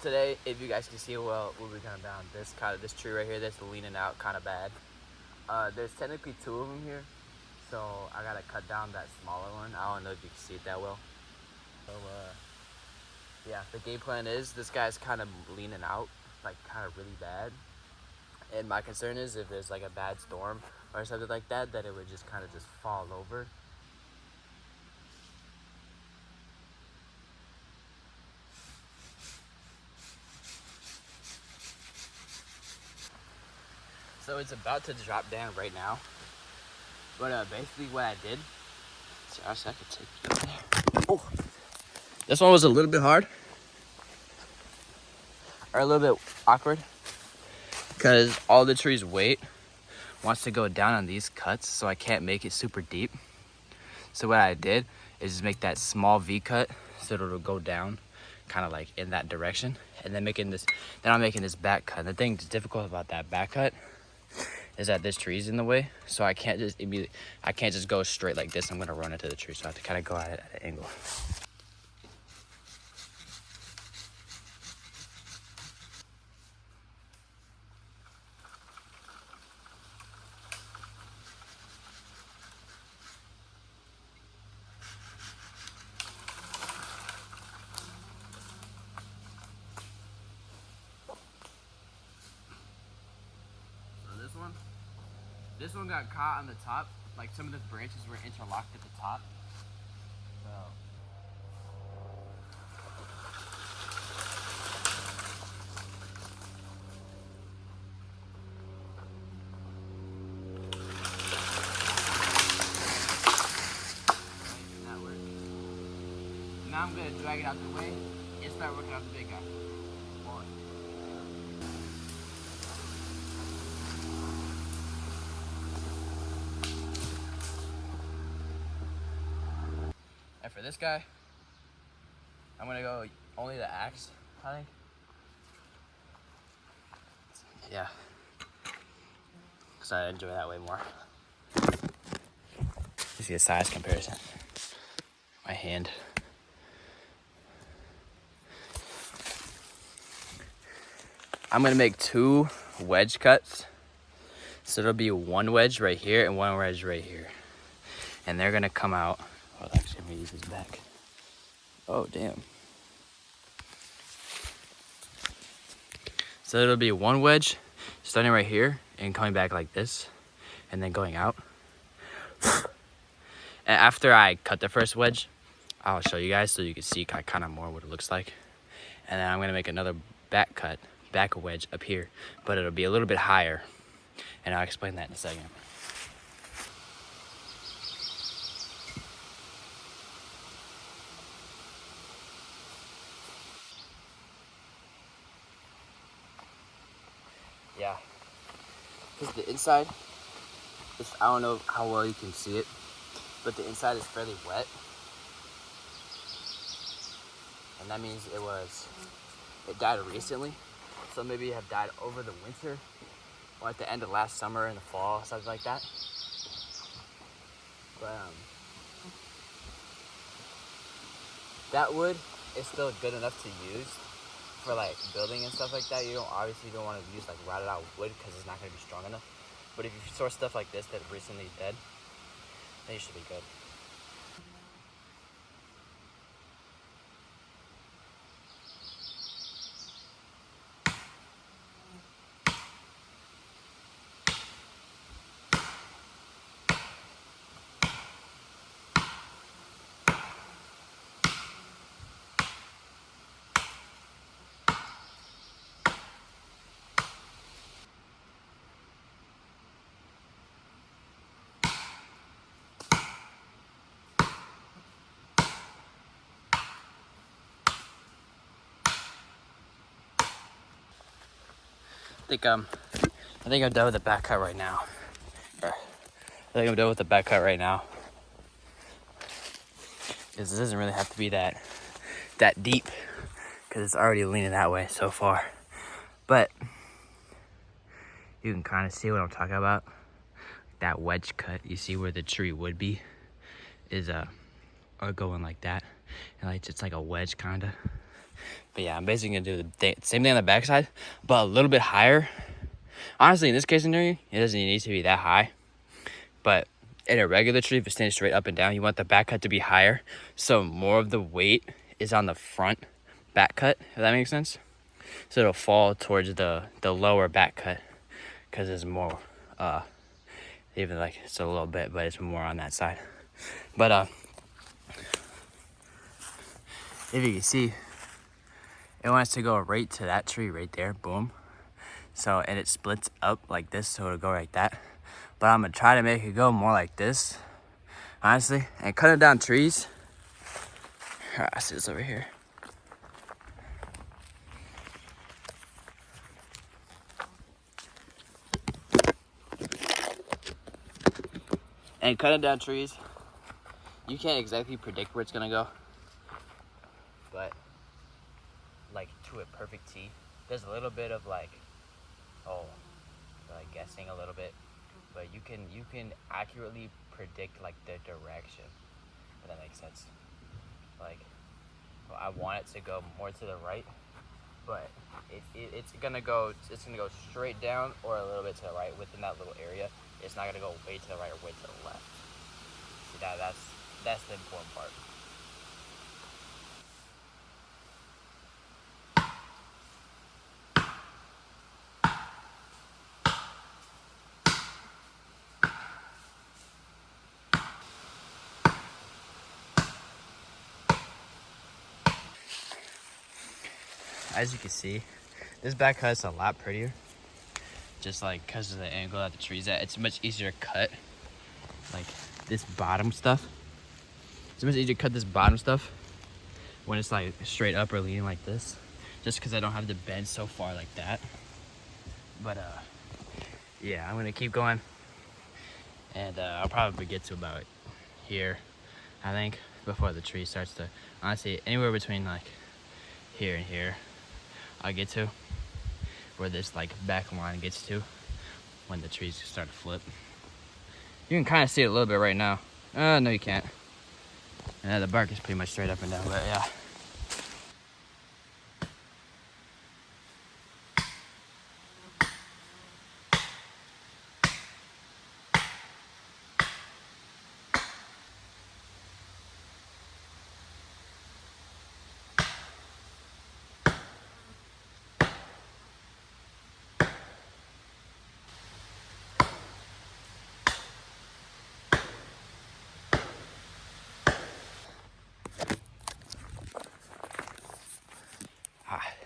today, if you guys can see well, we'll be coming down this tree right here that's leaning out kind of bad. There's technically two of them here, so I gotta cut down that smaller one. I don't know if you can see it that well. So yeah, the game plan is this guy's kind of leaning out, like kind of really bad. And my concern is if there's like a bad storm or something like that, that it would just kind of just fall over. So it's about to drop down right now. But basically what I did, so I could take it over there. Oh, this one was a little bit hard, or a little bit awkward, because all the tree's weight wants to go down on these cuts, so I can't make it super deep. So what I did is just make that small V cut so it'll go down kind of like in that direction, and then I'm making this back cut. And the thing that's difficult about that back cut is that this tree's in the way, so I can't just go straight like this. I'm gonna run into the tree, so I have to kind of go at it at an angle. This one got caught on the top. Like some of the branches were interlocked at the top. So not working. Now I'm gonna drag it out the way and start working on the big guy. And for this guy, I'm gonna go only the axe, I think. Yeah, because I enjoy that way more. You see a size comparison. My hand. I'm gonna make 2 wedge cuts. So there'll be 1 wedge right here and 1 wedge right here. And they're gonna come out. Oh, actually, let me use this back. Oh, damn. So it'll be 1 wedge starting right here and coming back like this and then going out. And after I cut the first wedge, I'll show you guys so you can see kind of more what it looks like. And then I'm gonna make another back wedge up here, but it'll be a little bit higher. And I'll explain that in a second. Yeah, because the inside, I don't know how well you can see it, but the inside is fairly wet. And that means it died recently. So maybe it have died over the winter or at the end of last summer in the fall, something like that. But that wood is still good enough to use for like building and stuff like that. You don't want to use like rotted out wood because it's not going to be strong enough. But if you source stuff like this that recently dead, then you should be good. I think I'm done with the back cut right now. Because this doesn't really have to be that deep, because it's already leaning that way so far. But you can kind of see what I'm talking about. That wedge cut, you see where the tree would be, is going like that, and like it's like a wedge kind of. But yeah, I'm basically gonna do the same thing on the backside, but a little bit higher. Honestly, in this case scenario, it doesn't need to be that high. But in a regular tree, if it's standing straight up and down, you want the back cut to be higher, so more of the weight is on the front back cut, if that makes sense. So it'll fall towards the lower back cut, because there's more, even like it's a little bit, but it's more on that side. But if you can see, it wants to go right to that tree right there, boom. So, and it splits up like this, so it'll go like that. But I'm gonna try to make it go more like this, honestly. And cutting down trees, I see this over here. And cutting down trees, you can't exactly predict where it's gonna go, but like to a perfect T. There's a little bit of like guessing a little bit, but you can accurately predict like the direction, if that makes sense. Like, I want it to go more to the right, but it's gonna go straight down or a little bit to the right within that little area. It's not gonna go way to the right or way to the left. See, that's the important part. As you can see, this back cut's a lot prettier. Just like because of the angle that the tree's at, it's much easier to cut. Like this bottom stuff. It's much easier to cut this bottom stuff when it's like straight up or leaning like this. Just because I don't have to bend so far like that. But yeah, I'm gonna keep going. And I'll probably get to about here, I think, before the tree starts to, honestly, anywhere between like here and here, I'll get to where this like back line gets to when the trees start to flip. You can kind of see it a little bit right now. No, you can't. The bark is pretty much straight up and down, but yeah.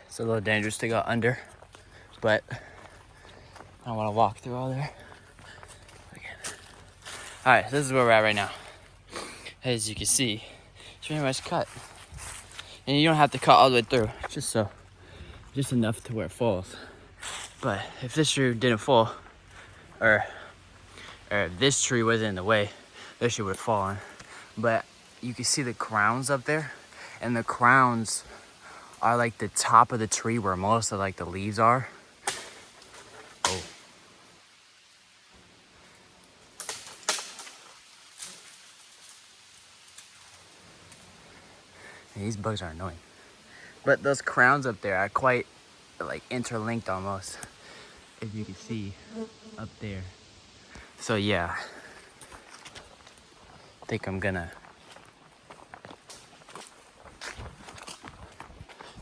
It's a little dangerous to go under, but I don't want to walk through all there. All right, so this is where we're at right now. As you can see, it's pretty much cut. And you don't have to cut all the way through, just enough to where it falls. But if this tree didn't fall, or if this tree wasn't in the way, this tree would have fallen. But you can see the crowns up there, and the crowns are like the top of the tree where most of like the leaves are. Oh. And these bugs are annoying. But those crowns up there are quite like interlinked almost, if you can see up there. So yeah, I think I'm gonna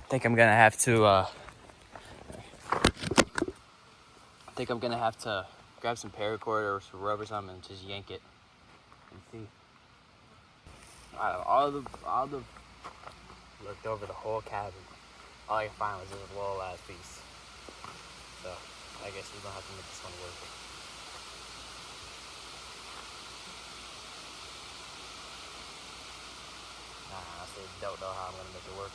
have to grab some paracord or some rubber or something and just yank it and see. All the looked over the whole cabin. All I could find was this little ass piece. So I guess we're gonna have to make this one work. I honestly don't know how I'm gonna make it work.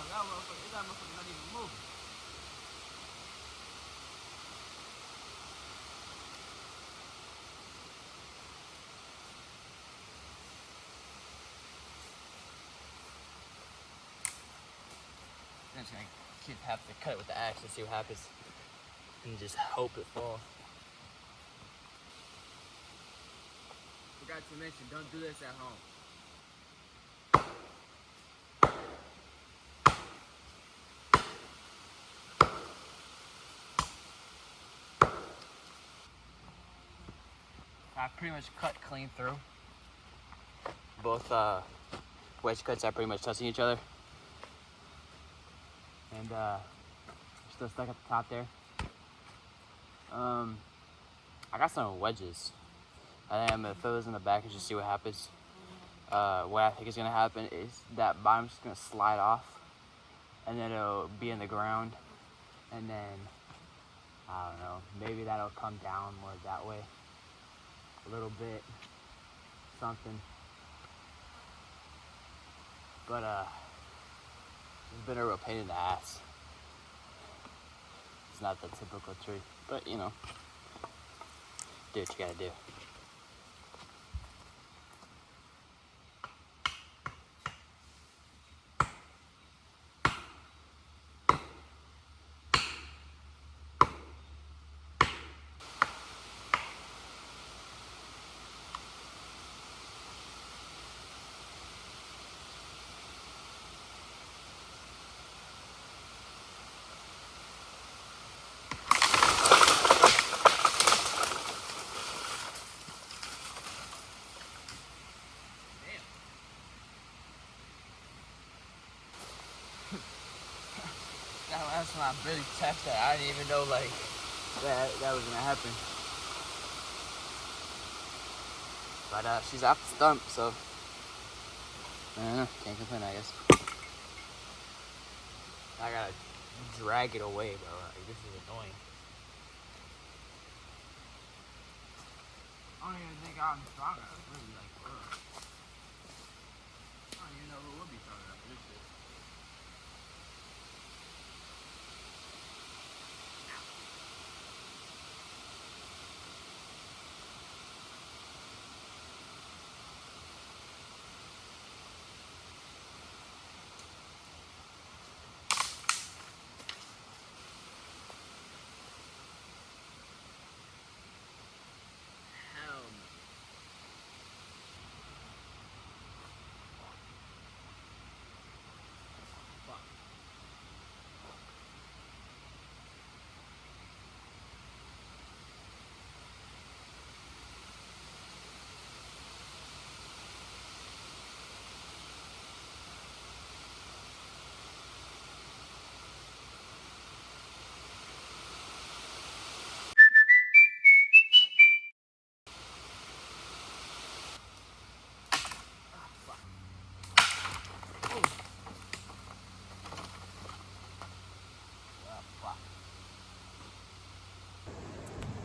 that motherfucker not even moving. I'm just gonna have to cut it with the axe and see what happens, and just hope it falls. Forgot to mention, don't do this at home. I pretty much cut clean through. Both wedge cuts are pretty much touching each other. And still stuck at the top there. I got some wedges. I think I'm gonna throw those in the back and just see what happens. What I think is gonna happen is that bottom's just gonna slide off, and then it'll be in the ground, and then I don't know, maybe that'll come down more that way, a little bit, something. But it's been a real pain in the ass. It's not the typical tree, but you know, do what you gotta do. That's when I really tested that. I didn't even know like that was gonna happen. But she's off the stump, so can't complain, I guess. I gotta drag it away, bro. Like, this is annoying. I don't even think I'm strong enough, really. Like, I don't even know who would be strong enough for this shit.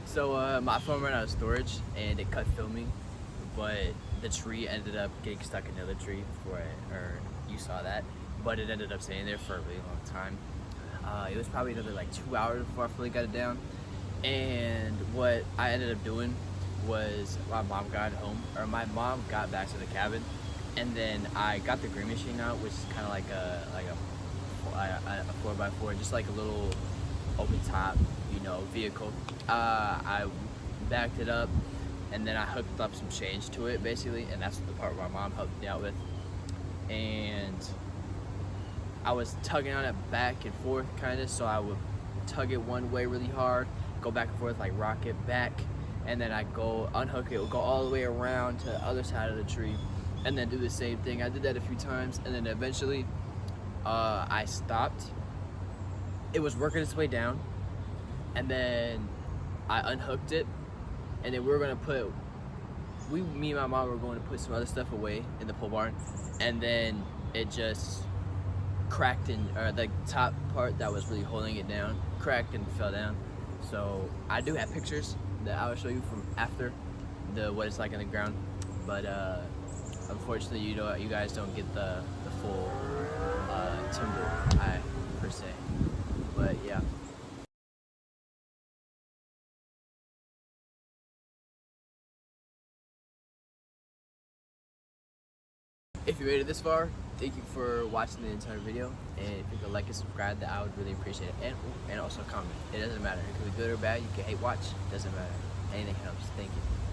So my phone ran out of storage and it cut filming, but the tree ended up getting stuck in another tree before or you saw that, but it ended up staying there for a really long time. It was probably another like 2 hours before I fully got it down. And what I ended up doing was my mom got back to the cabin, and then I got the green machine out, which is kind of like a 4x4, just like a little open top, you know, vehicle. I backed it up, and then I hooked up some chains to it, basically, and that's the part where my mom helped me out with. And I was tugging on it back and forth, kind of, so I would tug it one way really hard, go back and forth, like rock it back, and then I go unhook it, go all the way around to the other side of the tree, and then do the same thing. I did that a few times, and then eventually I stopped. It was working its way down, and then I unhooked it, and then me and my mom were going to put some other stuff away in the pole barn, and then it just cracked the top part that was really holding it down cracked and fell down. So I do have pictures that I will show you from after what it's like on the ground, but unfortunately, you guys don't get the full timber, per se. But yeah. If you made it this far, thank you for watching the entire video. And if you could like and subscribe, that I would really appreciate it. And also comment. It doesn't matter. It could be good or bad. You can hate watch. It doesn't matter. Anything helps. Thank you.